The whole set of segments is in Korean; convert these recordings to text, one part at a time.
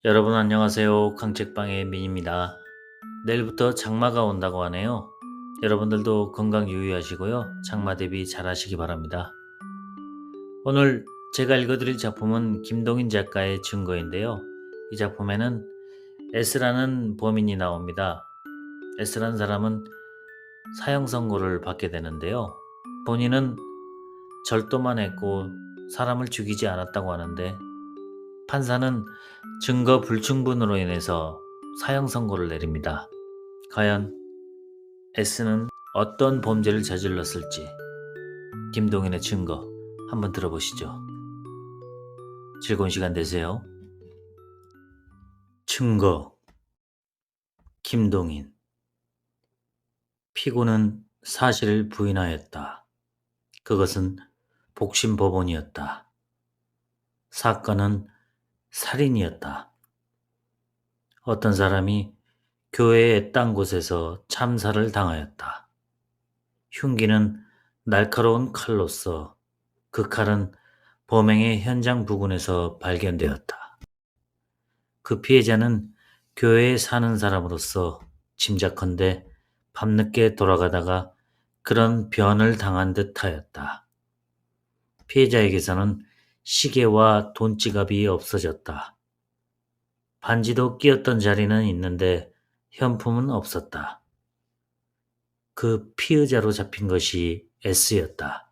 여러분 안녕하세요. 강책방의 민입니다. 내일부터 장마가 온다고 하네요. 여러분들도 건강 유의하시고요. 장마 대비 잘 하시기 바랍니다. 오늘 제가 읽어드릴 작품은 김동인 작가의 증거인데요. 이 작품에는 S라는 범인이 나옵니다. S라는 사람은 사형 선고를 받게 되는데요. 본인은 절도만 했고 사람을 죽이지 않았다고 하는데 판사는 증거 불충분으로 인해서 사형 선고를 내립니다. 과연 S는 어떤 범죄를 저질렀을지 김동인의 증거 한번 들어보시죠. 즐거운 시간 되세요. 증거 김동인 피고는 사실을 부인하였다. 그것은 복심 법원이었다. 사건은 살인이었다. 어떤 사람이 교회의 딴 곳에서 참사를 당하였다. 흉기는 날카로운 칼로서 그 칼은 범행의 현장 부근에서 발견되었다. 그 피해자는 교회에 사는 사람으로서 짐작컨대 밤늦게 돌아가다가 그런 변을 당한 듯하였다. 피해자에게서는 시계와 돈지갑이 없어졌다. 반지도 끼었던 자리는 있는데 현품은 없었다. 그 피의자로 잡힌 것이 S였다.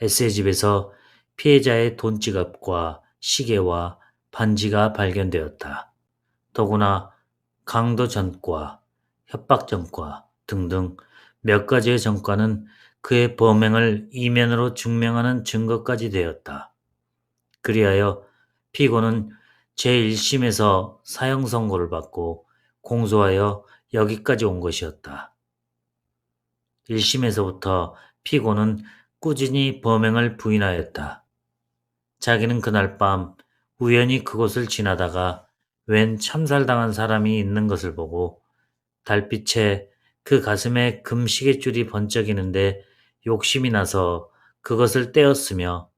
S의 집에서 피해자의 돈지갑과 시계와 반지가 발견되었다. 더구나 강도 전과, 협박 전과 등등 몇 가지의 전과는 그의 범행을 이면으로 증명하는 증거까지 되었다. 그리하여 피고는 제1심에서 사형 선고를 받고 공소하여 여기까지 온 것이었다. 1심에서부터 피고는 꾸준히 범행을 부인하였다. 자기는 그날 밤 우연히 그곳을 지나다가 웬 참살당한 사람이 있는 것을 보고 달빛에 그 가슴에 금시계줄이 번쩍이는데 욕심이 나서 그것을 떼었으며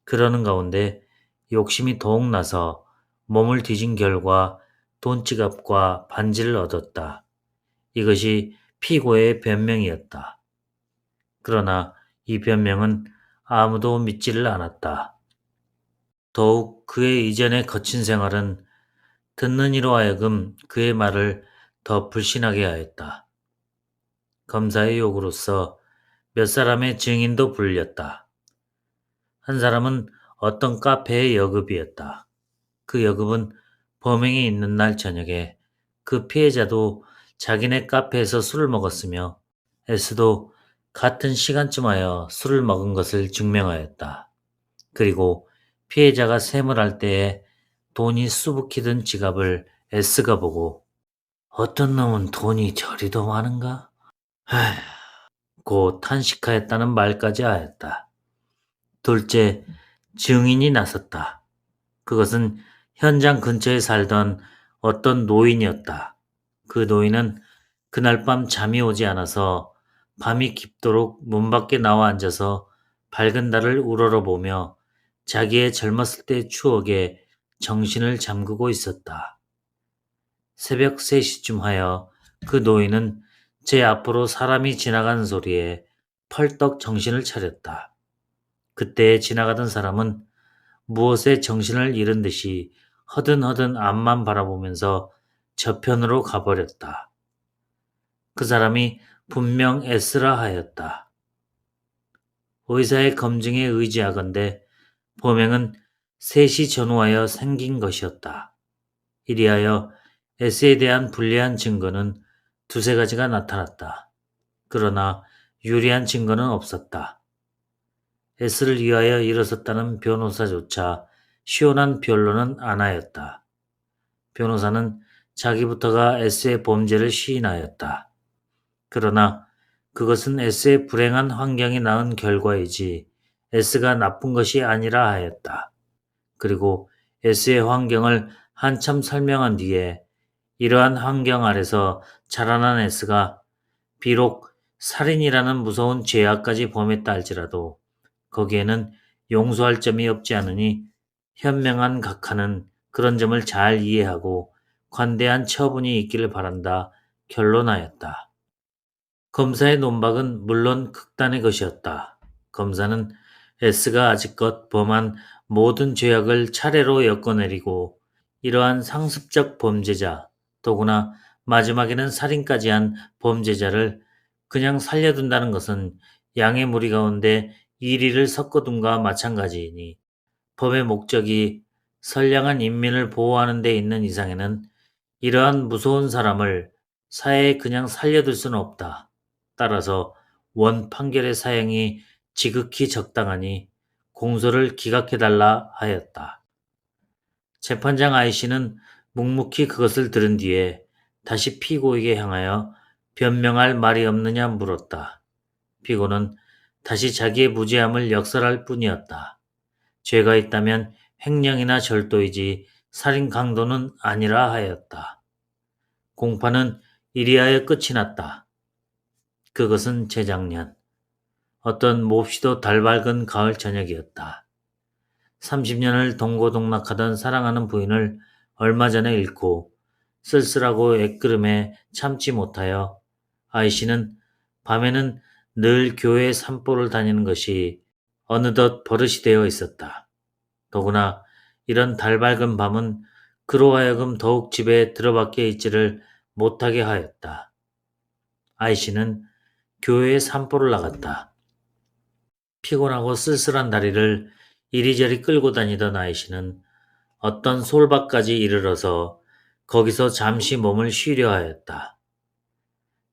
그러는 가운데 욕심이 더욱 나서 몸을 뒤진 결과 돈지갑과 반지를 얻었다. 이것이 피고의 변명이었다. 그러나 이 변명은 아무도 믿지를 않았다. 더욱 그의 이전의 거친 생활은 듣는 이로 하여금 그의 말을 더 불신하게 하였다. 검사의 요구로서 몇 사람의 증인도 불렸다. 한 사람은 어떤 카페의 여급이었다. 그 여급은 범행이 있는 날 저녁에 그 피해자도 자기네 카페에서 술을 먹었으며 S도 같은 시간쯤 하여 술을 먹은 것을 증명하였다. 그리고 피해자가 세물할 때에 돈이 수북히 든 지갑을 S가 보고 어떤 놈은 돈이 저리도 많은가? 고 탄식하였다는 말까지 하였다. 둘째, 증인이 나섰다. 그것은 현장 근처에 살던 어떤 노인이었다. 그 노인은 그날 밤 잠이 오지 않아서 밤이 깊도록 문 밖에 나와 앉아서 밝은 달을 우러러보며 자기의 젊었을 때의 추억에 정신을 잠그고 있었다. 새벽 3시쯤 하여 그 노인은 제 앞으로 사람이 지나가는 소리에 펄떡 정신을 차렸다. 그때 지나가던 사람은 무엇에 정신을 잃은 듯이 허든허든 앞만 바라보면서 저편으로 가버렸다. 그 사람이 분명 S라 하였다. 의사의 검증에 의지하건대 범행은 3시 전후하여 생긴 것이었다. 이리하여 S에 대한 불리한 증거는 두세 가지가 나타났다. 그러나 유리한 증거는 없었다. S를 위하여 일어섰다는 변호사조차 시원한 변론은 안 하였다. 변호사는 자기부터가 S의 범죄를 시인하였다. 그러나 그것은 S의 불행한 환경이 낳은 결과이지 S가 나쁜 것이 아니라 하였다. 그리고 S의 환경을 한참 설명한 뒤에 이러한 환경 아래서 자라난 S가 비록 살인이라는 무서운 죄악까지 범했다 할지라도 거기에는 용서할 점이 없지 않으니 현명한 각하는 그런 점을 잘 이해하고 관대한 처분이 있기를 바란다 결론하였다. 검사의 논박은 물론 극단의 것이었다. 검사는 S가 아직껏 범한 모든 죄악을 차례로 엮어내리고 이러한 상습적 범죄자, 더구나 마지막에는 살인까지 한 범죄자를 그냥 살려둔다는 것은 양의 무리 가운데 이리를 섞어둔과 마찬가지이니 법의 목적이 선량한 인민을 보호하는 데 있는 이상에는 이러한 무서운 사람을 사회에 그냥 살려둘 수는 없다. 따라서 원 판결의 사형이 지극히 적당하니 공소를 기각해달라 하였다. 재판장 아이씨는 묵묵히 그것을 들은 뒤에 다시 피고에게 향하여 변명할 말이 없느냐 물었다. 피고는 다시 자기의 무죄함을 역설할 뿐이었다. 죄가 있다면 횡령이나 절도이지 살인 강도는 아니라 하였다. 공판은 이리하여 끝이 났다. 그것은 재작년 어떤 몹시도 달밝은 가을 저녁이었다. 30년을 동고동락하던 사랑하는 부인을 얼마 전에 잃고 쓸쓸하고 애끄름에 참지 못하여 아이씨는 밤에는 늘 교회에 산보를 다니는 것이 어느덧 버릇이 되어 있었다. 더구나 이런 달밝은 밤은 그로 하여금 더욱 집에 들어밖에 있지를 못하게 하였다. 아이씨는 교회에 산보를 나갔다. 피곤하고 쓸쓸한 다리를 이리저리 끌고 다니던 아이씨는 어떤 솔밭까지 이르러서 거기서 잠시 몸을 쉬려 하였다.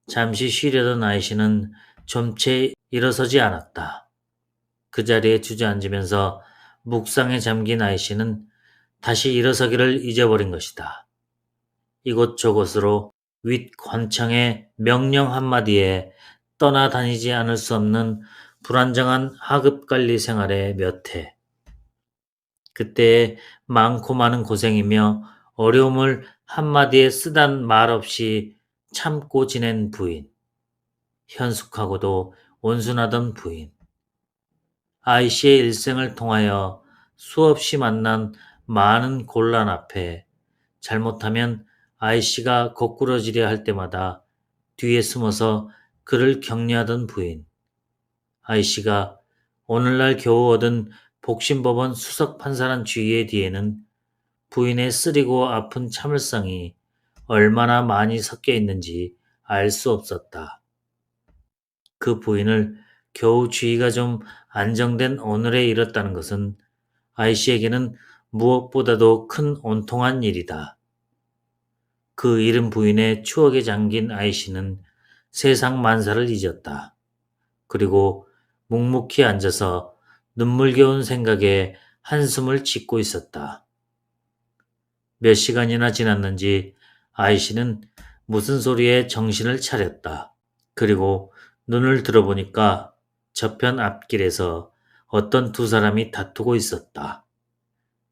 잠시 쉬려던 아이씨는 좀채 일어서지 않았다. 그 자리에 주저앉으면서 묵상에 잠긴 아이씨는 다시 일어서기를 잊어버린 것이다. 이곳저곳으로 윗 관청의 명령 한마디에 떠나다니지 않을 수 없는 불안정한 하급관리 생활의 몇 해. 그때의 많고 많은 고생이며 어려움을 한마디에 쓰단 말 없이 참고 지낸 부인. 현숙하고도 온순하던 부인. 아이씨의 일생을 통하여 수없이 만난 많은 곤란 앞에 잘못하면 아이씨가 거꾸러지려 할 때마다 뒤에 숨어서 그를 격려하던 부인. 아이씨가 오늘날 겨우 얻은 복심법원 수석 판사란 지위의 뒤에는 부인의 쓰리고 아픈 참을성이 얼마나 많이 섞여 있는지 알 수 없었다. 그 부인을 겨우 주의가 좀 안정된 오늘에 잃었다는 것은 아이씨에게는 무엇보다도 큰 온통한 일이다. 그 잃은 부인의 추억에 잠긴 아이씨는 세상 만사를 잊었다. 그리고 묵묵히 앉아서 눈물겨운 생각에 한숨을 짓고 있었다. 몇 시간이나 지났는지 아이씨는 무슨 소리에 정신을 차렸다. 그리고 눈을 들어보니까 저편 앞길에서 어떤 두 사람이 다투고 있었다.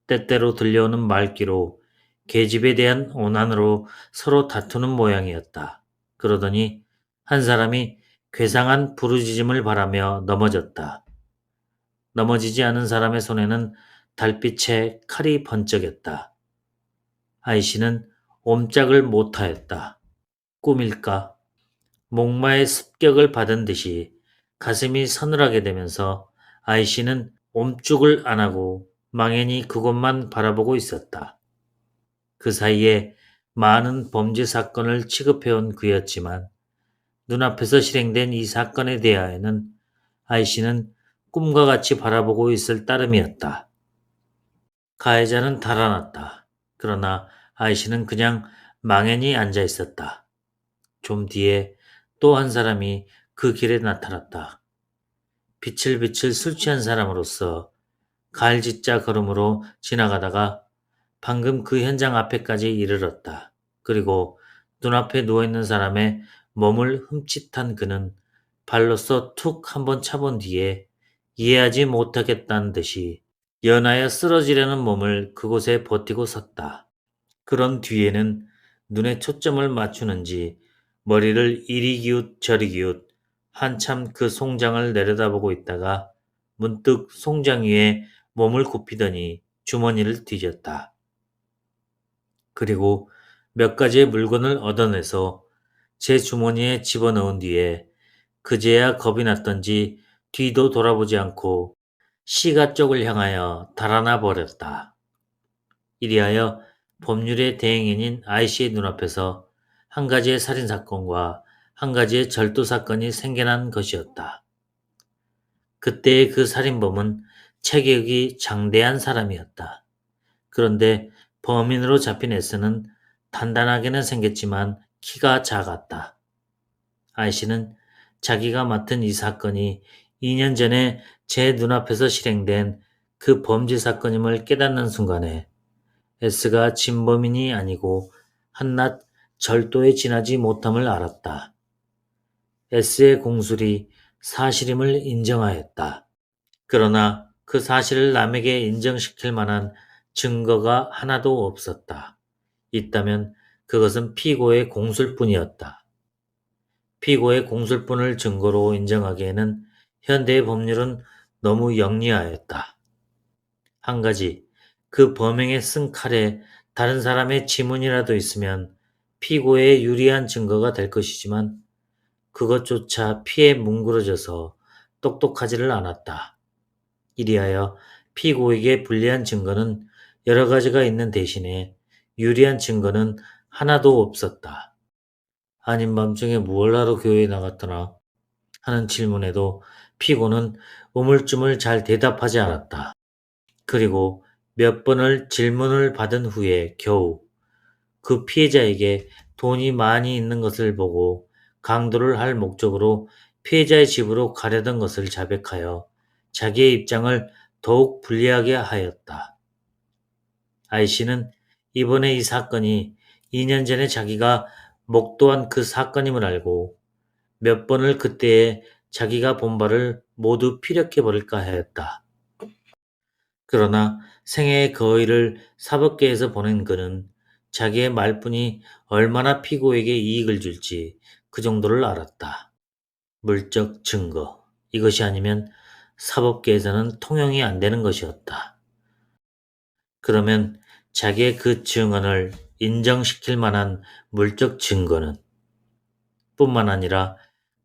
때때로 들려오는 말귀로 계집에 대한 오난으로 서로 다투는 모양이었다. 그러더니 한 사람이 괴상한 부르짖음을 바라며 넘어졌다. 넘어지지 않은 사람의 손에는 달빛에 칼이 번쩍였다. 아이씨는 옴짝을 못하였다. 꿈일까? 목마의 습격을 받은 듯이 가슴이 서늘하게 되면서 아이씨는 옴죽을 안 하고 망연히 그곳만 바라보고 있었다. 그 사이에 많은 범죄 사건을 취급해온 그였지만 눈앞에서 실행된 이 사건에 대하여는 아이씨는 꿈과 같이 바라보고 있을 따름이었다. 가해자는 달아났다. 그러나 아이씨는 그냥 망연히 앉아 있었다. 좀 뒤에 또 한 사람이 그 길에 나타났다. 비틀비틀 술 취한 사람으로서 갈짓자 걸음으로 지나가다가 방금 그 현장 앞에까지 이르렀다. 그리고 눈앞에 누워있는 사람의 몸을 흠칫한 그는 발로써 툭 한번 차본 뒤에 이해하지 못하겠다는 듯이 연하여 쓰러지려는 몸을 그곳에 버티고 섰다. 그런 뒤에는 눈에 초점을 맞추는지 머리를 이리 기웃 저리 기웃 한참 그 송장을 내려다보고 있다가 문득 송장 위에 몸을 굽히더니 주머니를 뒤졌다. 그리고 몇 가지의 물건을 얻어내서 제 주머니에 집어넣은 뒤에 그제야 겁이 났던지 뒤도 돌아보지 않고 시가 쪽을 향하여 달아나 버렸다. 이리하여 법률의 대행인인 아이씨의 눈앞에서 한 가지의 살인사건과 한 가지의 절도사건이 생겨난 것이었다. 그때의 그 살인범은 체격이 장대한 사람이었다. 그런데 범인으로 잡힌 S는 단단하게는 생겼지만 키가 작았다. 아이씨는 자기가 맡은 이 사건이 2년 전에 제 눈앞에서 실행된 그 범죄 사건임을 깨닫는 순간에 S가 진범인이 아니고 한낱 절도에 지나지 못함을 알았다. S의 공술이 사실임을 인정하였다. 그러나 그 사실을 남에게 인정시킬 만한 증거가 하나도 없었다. 있다면 그것은 피고의 공술뿐이었다. 피고의 공술뿐을 증거로 인정하기에는 현대의 법률은 너무 영리하였다. 한 가지, 그 범행에 쓴 칼에 다른 사람의 지문이라도 있으면 피고에 유리한 증거가 될 것이지만 그것조차 피에 뭉그러져서 똑똑하지를 않았다. 이리하여 피고에게 불리한 증거는 여러 가지가 있는 대신에 유리한 증거는 하나도 없었다. 아닌 밤중에 뭘 하러 교회에 나갔더나 하는 질문에도 피고는 우물쭈물 잘 대답하지 않았다. 그리고 몇 번을 질문을 받은 후에 겨우 그 피해자에게 돈이 많이 있는 것을 보고 강도를 할 목적으로 피해자의 집으로 가려던 것을 자백하여 자기의 입장을 더욱 불리하게 하였다. 아이씨는 이번에 이 사건이 2년 전에 자기가 목도한 그 사건임을 알고 몇 번을 그때에 자기가 본 바를 모두 피력해버릴까 하였다. 그러나 생애의 거의를 사법계에서 보낸 그는 자기의 말뿐이 얼마나 피고에게 이익을 줄지 그 정도를 알았다. 물적 증거. 이것이 아니면 사법계에서는 통용이 안 되는 것이었다. 그러면 자기의 그 증언을 인정시킬 만한 물적 증거는 뿐만 아니라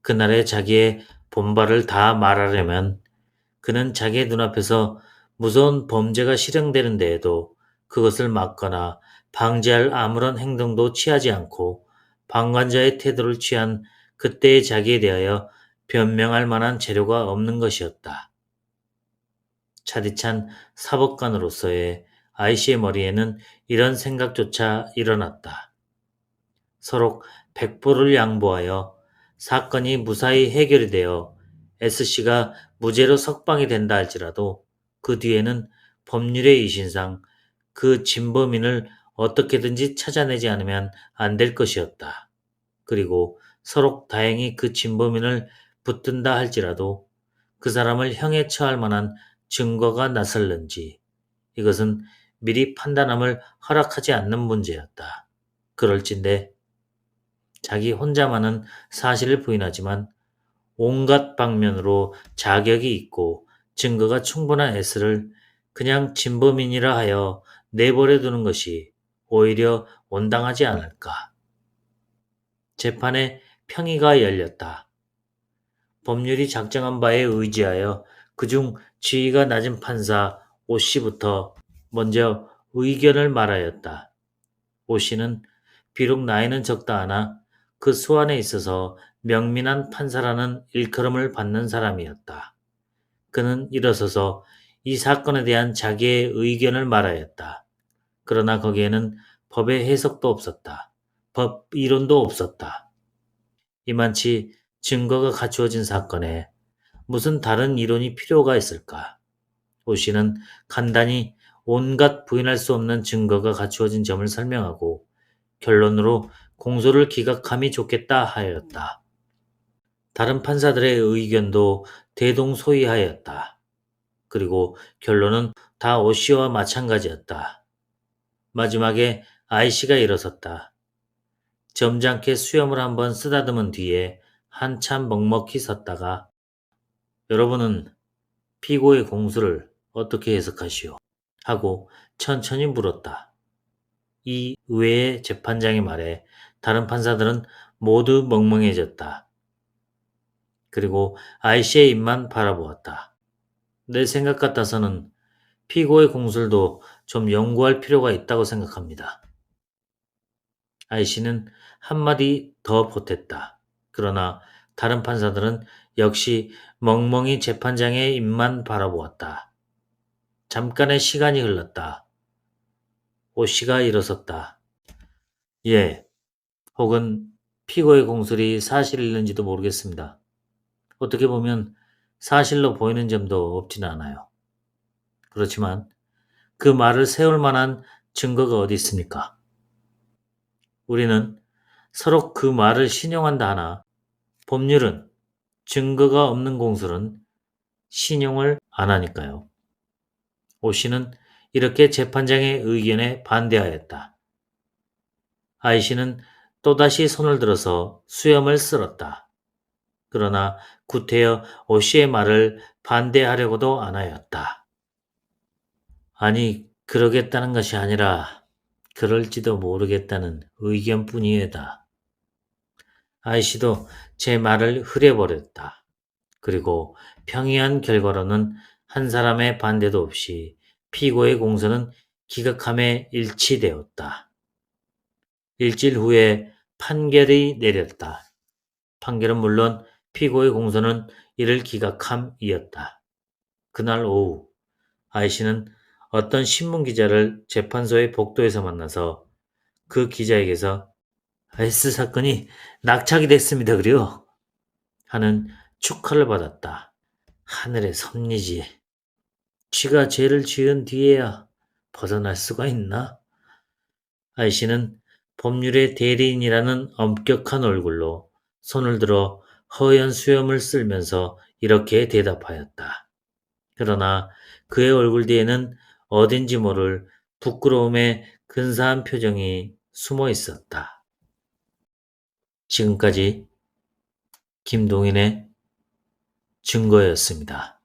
그날의 자기의 본발을 다 말하려면 그는 자기의 눈앞에서 무서운 범죄가 실행되는 데에도 그것을 막거나 방지할 아무런 행동도 취하지 않고 방관자의 태도를 취한 그때의 자기에 대하여 변명할 만한 재료가 없는 것이었다. 차디찬 사법관으로서의 아이씨의 머리에는 이런 생각조차 일어났다. 서로 백보를 양보하여 사건이 무사히 해결이 되어 S씨가 무죄로 석방이 된다 할지라도 그 뒤에는 법률의 이신상 그 진범인을 어떻게든지 찾아내지 않으면 안 될 것이었다. 그리고 서로 다행히 그 진범인을 붙든다 할지라도 그 사람을 형에 처할 만한 증거가 나설는지 이것은 미리 판단함을 허락하지 않는 문제였다. 그럴진데 자기 혼자만은 사실을 부인하지만 온갖 방면으로 자격이 있고 증거가 충분한 S를 그냥 진범인이라 하여 내버려 두는 것이 오히려 온당하지 않을까. 재판에 평의가 열렸다. 법률이 작정한 바에 의지하여 그중 지위가 낮은 판사 오씨부터 먼저 의견을 말하였다. 오씨는 비록 나이는 적다 하나 그 수완에 있어서 명민한 판사라는 일컬음을 받는 사람이었다. 그는 일어서서 이 사건에 대한 자기의 의견을 말하였다. 그러나 거기에는 법의 해석도 없었다. 법 이론도 없었다. 이만치 증거가 갖추어진 사건에 무슨 다른 이론이 필요가 있을까? 오 씨는 간단히 온갖 부인할 수 없는 증거가 갖추어진 점을 설명하고 결론으로 공소를 기각함이 좋겠다 하였다. 다른 판사들의 의견도 대동소이하였다. 그리고 결론은 다 오 씨와 마찬가지였다. 마지막에 아이 씨가 일어섰다. 점잖게 수염을 한번 쓰다듬은 뒤에 한참 먹먹히 섰다가 여러분은 피고의 공수를 어떻게 해석하시오? 하고 천천히 물었다. 이 의외의 재판장의 말에 다른 판사들은 모두 멍멍해졌다. 그리고 아이씨의 입만 바라보았다. 내 생각 같아서는 피고의 공술도 좀 연구할 필요가 있다고 생각합니다. 아이씨는 한마디 더 보탰다. 그러나 다른 판사들은 역시 멍멍이 재판장의 입만 바라보았다. 잠깐의 시간이 흘렀다. 오씨가 일어섰다. 예, 혹은 피고의 공술이 사실일는지도 모르겠습니다. 어떻게 보면 사실로 보이는 점도 없지는 않아요. 그렇지만 그 말을 세울 만한 증거가 어디 있습니까? 우리는 서로 그 말을 신용한다 하나 법률은 증거가 없는 공술은 신용을 안 하니까요. 오 씨는 이렇게 재판장의 의견에 반대하였다. 아이 씨는 또다시 손을 들어서 수염을 쓸었다. 그러나 구태여 오 씨의 말을 반대하려고도 안 하였다. 아니, 그러겠다는 것이 아니라 그럴지도 모르겠다는 의견뿐이에다. 아이 씨도 제 말을 흐려버렸다. 그리고 평이한 결과로는 한 사람의 반대도 없이 피고의 공소는 기각함에 일치되었다. 일주일 후에 판결이 내렸다. 판결은 물론 피고의 공소는 이를 기각함이었다. 그날 오후 아이씨는 어떤 신문 기자를 재판소의 복도에서 만나서 그 기자에게서 S 사건이 낙착이 됐습니다. 그래요? 하는 축하를 받았다. 하늘의 섭리지. 쥐가 죄를 지은 뒤에야 벗어날 수가 있나? 아이씨는 법률의 대리인이라는 엄격한 얼굴로 손을 들어 허연 수염을 쓸면서 이렇게 대답하였다. 그러나 그의 얼굴 뒤에는 어딘지 모를 부끄러움의 근사한 표정이 숨어 있었다. 지금까지 김동인의 증거였습니다.